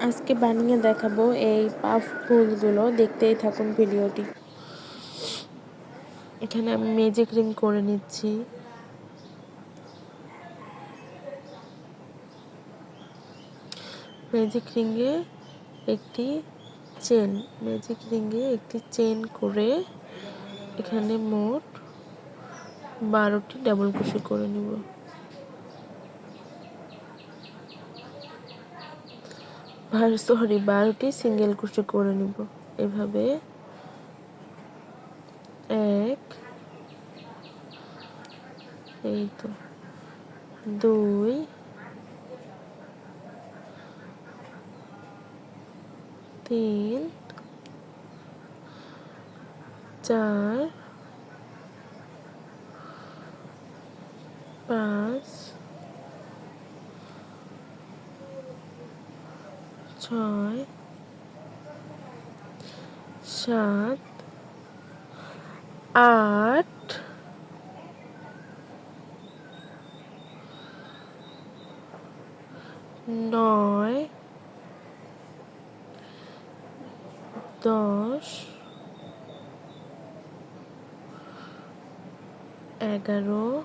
আজকে বানিয়ে দেখাবো এই পাফ ফুলগুলো, দেখতেই থাকুন ভিডিওটি। এখানে আমি ম্যাজিক রিং করে নিচ্ছি। ম্যাজিক রিংয়ে একটি চেন করে এখানে মোট 12টি ডাবল ক্রোশে করে নিব। সরি 12টি সিঙ্গেল ক্রোশে করে নিব। এভাবে 1, এই তো 2, 3, 4, 5, 6, 7, 8, 9, 10, 11,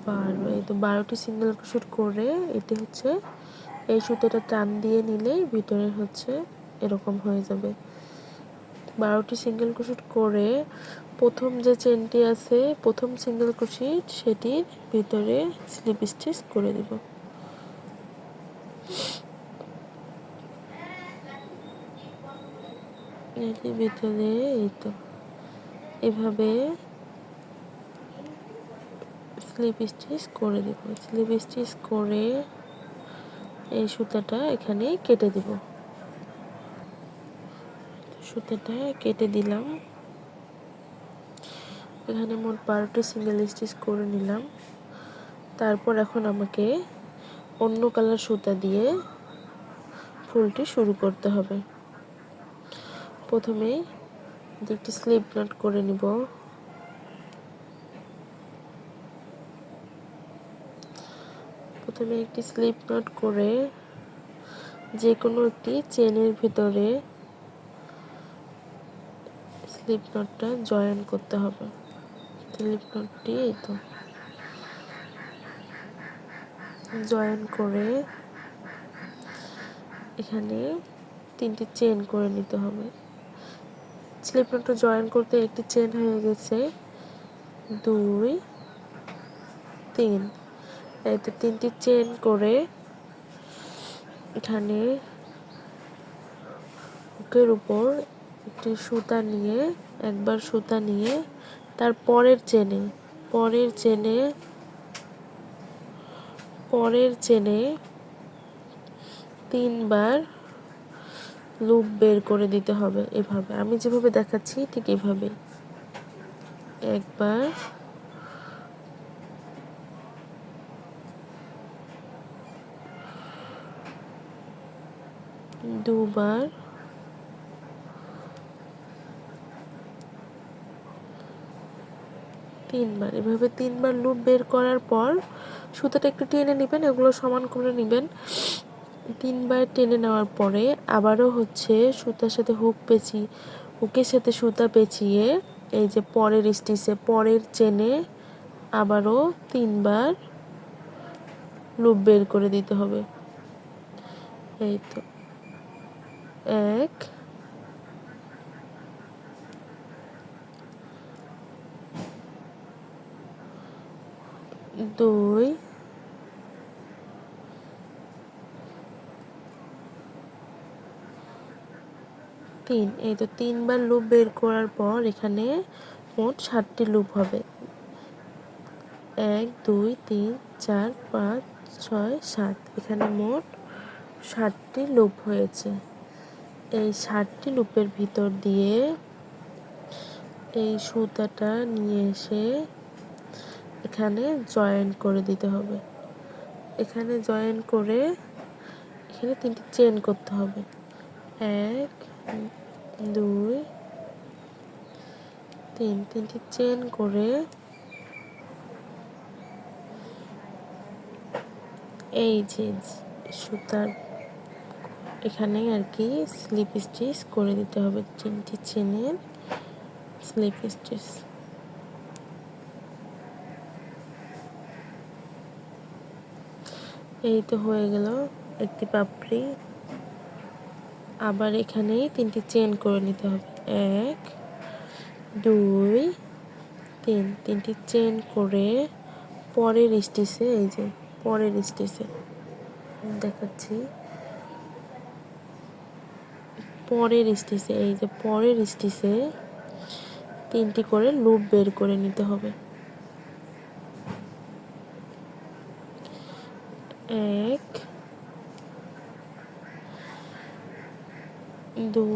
12। এই তো 12টি সিঙ্গেল ক্রোশেট করে এটি হচ্ছে এই সুতোটা টান দিয়ে নিলেই ভিতরে হচ্ছে এরকম হয়ে যাবে। 12টি সিঙ্গেল ক্রোশেট করে প্রথম যে চেনটি আছে, প্রথম সিঙ্গেল ক্রোশেট, সেটির ভিতরে স্লিপ স্টিচ করে দিব। এটির ভিতরে এই তো এভাবে স্লিপ স্টিচ করে দিব। স্লিপ স্টিচ করে এই সুতাটা এখানে কেটে দিব। সুতাটা কেটে দিলাম। এখানে মোট 12টি সিঙ্গেল স্টিচ করে নিলাম। তারপর এখন আমাকে অন্য কালার সুতা দিয়ে ফুলটি শুরু করতে হবে। প্রথমেই একটি স্লিপ নট করে নিব। প্রথমে একটি স্লিপ নট করে যে কোনো একটি চেনের ভিতরে স্লিপ নটটা জয়েন করতে হবে। স্লিপ নটটি এই তো জয়েন করে এখানে 3টি চেন করে নিতে হবে। স্লিপ নটটা জয়েন করতে একটি চেন হয়ে গেছে, 2, 3। এই তো 3টি চেন করে এখানে হুকের উপর একটি সুতা নিয়ে, একবার সুতা নিয়ে তার পরের চেনে 3বার লুপ বের করে দিতে হবে। এভাবে আমি যেভাবে দেখাচ্ছি ঠিক এভাবে একবার, দুবার, তিনবার। এভাবে 3বার লুপ বের করার পর সুতাটা একটু টেনে নেবেন, এগুলো সমান করে নেবেন। 3বার টেনে নেওয়ার পরে আবারও হচ্ছে সুতার সাথে হুকের সাথে সুতা পেঁচিয়ে এই যে পরের স্টিচে পরের চেনে আবারও 3বার লুপ বের করে দিতে হবে। এই তো 1, 2, 3। এই তো 3বার লুপ বের করার পর এখানে মোট 7টি লুপ হবে। 1, 2, 3, 4, 5, 6, 7। এখানে মোট 7টি লুপ হয়েছে। এই 7টি লুপের ভিতর দিয়ে এই সুতাটা নিয়ে এসে এখানে জয়েন করে দিতে হবে। এখানে জয়েন করে এখানে 3টি চেন করতে হবে। 1, 2, 3। 3টি চেন করে এই যে সুতার এখানে আর কি স্লিপ স্টিচ করে দিতে হবে, 3টি চেনের স্লিপ স্টিচ। এই তো হয়ে গেল একটি পাপড়ি। আবার এখানে 3টি চেন করে নিতে হবে, 1 2 3, 3টি চেন করে পরের স্টিচে, এই যে পরের স্টিচে দেখাচ্ছি, পরের স্টিচে, এই যে পরের স্টিচে 3টি করে লুপ বের করে নিতে হবে। 1 2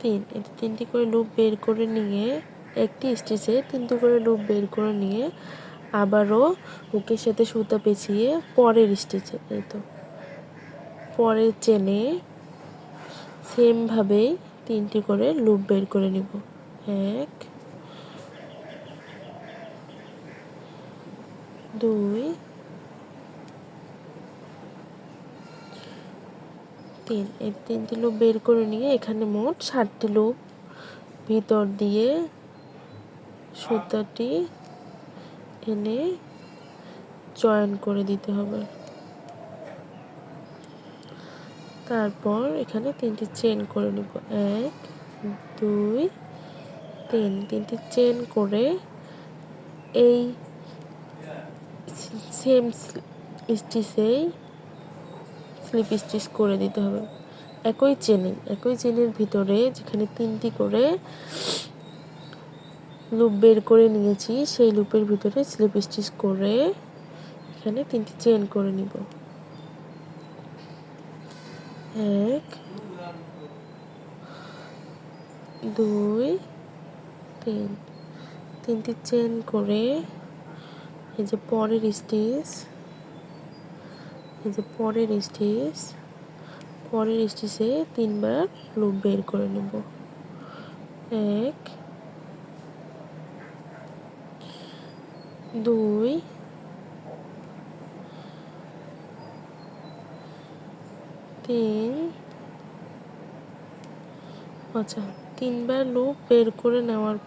3, এই 3টি করে লুপ বের করে নিয়ে একটি স্টিচে 3টি করে লুপ বের করে নিয়ে আবারও হুকের সাথে সুতা পেঁচিয়ে পরের স্টিচে, এই তো পরের চেনে সেমভাবেই 3টি করে লুপ বের করে নিব। 1 2 3, এই 3টি লুপ বের করে নিয়ে এখানে মোট 7টি লুপ ভিতর দিয়ে সুতাটি এনে জয়েন করে দিতে হবে। তারপর এখানে 3টি চেন করে নিব, 1 2 3, 3টি চেন করে এই সেম স্টিচেই স্লিপ স্টিচ করে দিতে হবে। একই চেনের ভিতরে যেখানে 3টি করে লুপ বের করে নিয়েছি সেই লুপের ভিতরে স্লিপ স্টিচ করে এখানে 3টি চেন করে নিব, 1 2 3, 3টি চেন করে এই যে পরের স্টিচ, এই যে পরের স্টিচে 3বার লুপ বের করে নেব, 1 2 3, আচ্ছা 3বার লুপ বের করে নেওয়ার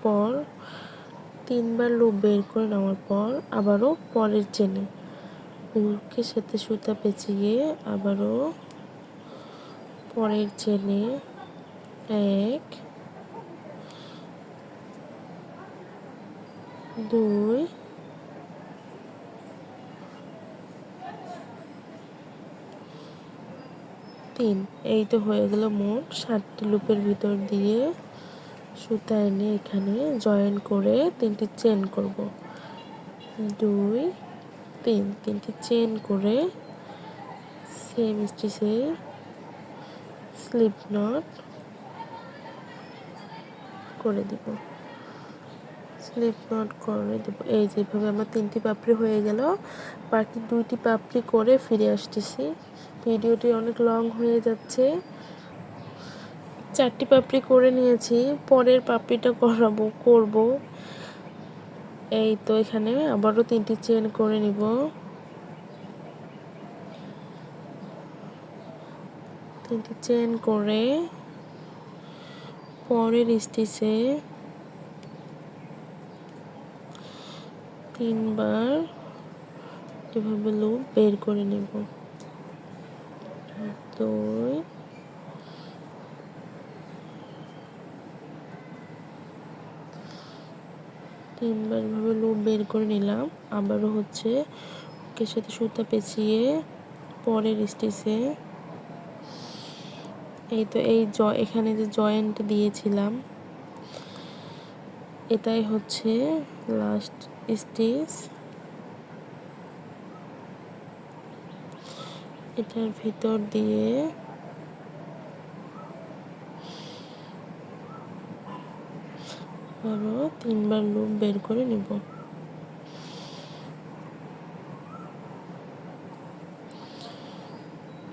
পর আবারও পরের চেনে হুকের সাথে সুতা পেঁচিয়ে আবারও পরের চেনে 1 2 3, এই তো হয়ে গেল মোট 7টি লুপের ভিতর দিয়ে সুতা এনে এখানে জয়েন করে 3টি চেন করব, 2 3, 3টি চেন করে সেম স্টিচে স্লিপ নট করে দিব, এই যেভাবে আমার 3টি পাপড়ি হয়ে গেল। বাকি 2টি পাপড়ি করে ফিরে আসতেছি। ভিডিওটি অনেক লং হয়ে যাচ্ছে। 4টি পাপড়ি করে নিয়েছি, পরের পাপড়িটা করব। এই তো এখানে আবারও 3টি চেন করে নিব, 3টি চেন করে পরের স্টিচে 3বার এভাবে লুপ বের করে নেব, 2 3বার এভাবে লুপ বের করে নিলাম। আবারও হচ্ছে হুকের সাথে সুতা পেঁচিয়ে পরের স্টিচে, এই তো এখানে যে জয়েন্ট দিয়েছিলাম এটাই হচ্ছে লাস্ট স্টিচ। এটার ভিতর দিয়ে আরো 3বার লুপ বের করে নিব,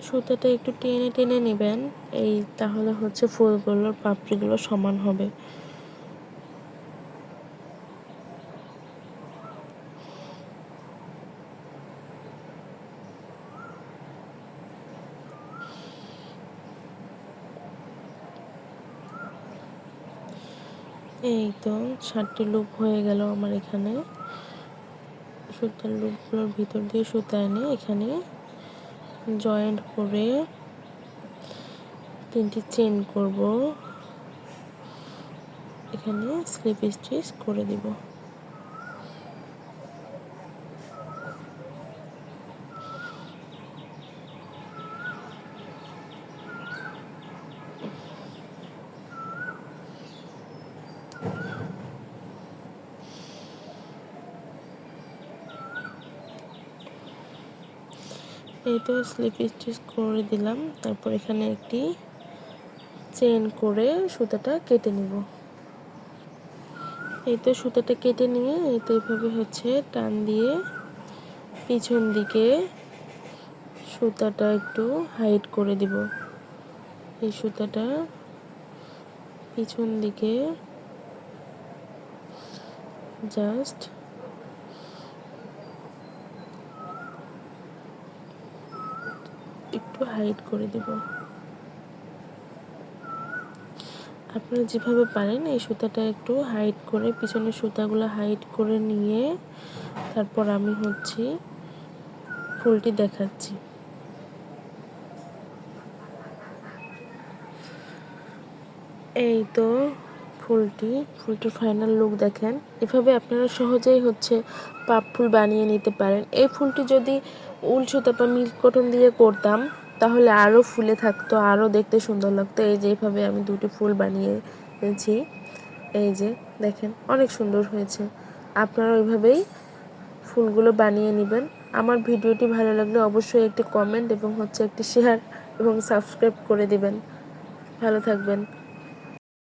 সুতাটা একটু টেনে টেনে নেবেন, এই তাহলে হচ্ছে ফুলগুলোর পাপড়িগুলো সমান হবে। এই তো 7টি লুপ হয়ে গেল আমার এখানে। সুতার লুপগুলোর ভিতর দিয়ে সুতা এনে এখানে জয়েন্ট করে 3টি চেন করব, এখানে স্লিপ স্টিচ করে দিব। এই তো স্লিপ স্টিচ করে দিলাম। তারপর এখানে একটি চেন করে সুতাটা কেটে নিব। এই তো সুতাটা কেটে নিয়ে এই তো এইভাবে টান দিয়ে পিছন দিকে সুতাটা একটু হাইড করে দিব। এই সুতাটা পিছন দিকে জাস্ট একটু হাইড করে দিব। আপনারা যেভাবে পারেন এই সুতাটা একটু হাইড করে, পিছনের সুতাগুলো হাইড করে নিয়ে তারপর আমি ফুলটি দেখাচ্ছি। এই তো ফুলটির ফাইনাল লুক দেখেন। এভাবে আপনারা সহজেই পাপ ফুল বানিয়ে নিতে পারেন। এই ফুলটি যদি উল সুতা বা মিল্ক কটন দিয়ে করতাম তাহলে আরও ফুলে থাকতো, আরও দেখতে সুন্দর লাগতো। এই যে এইভাবে আমি 2টি ফুল বানিয়েছি। এই যে দেখেন অনেক সুন্দর হয়েছে। আপনারা ওইভাবেই ফুলগুলো বানিয়ে নেবেন। আমার ভিডিওটি ভালো লাগলে অবশ্যই একটি কমেন্ট এবং একটি শেয়ার এবং সাবস্ক্রাইব করে দিবেন। ভালো থাকবেন।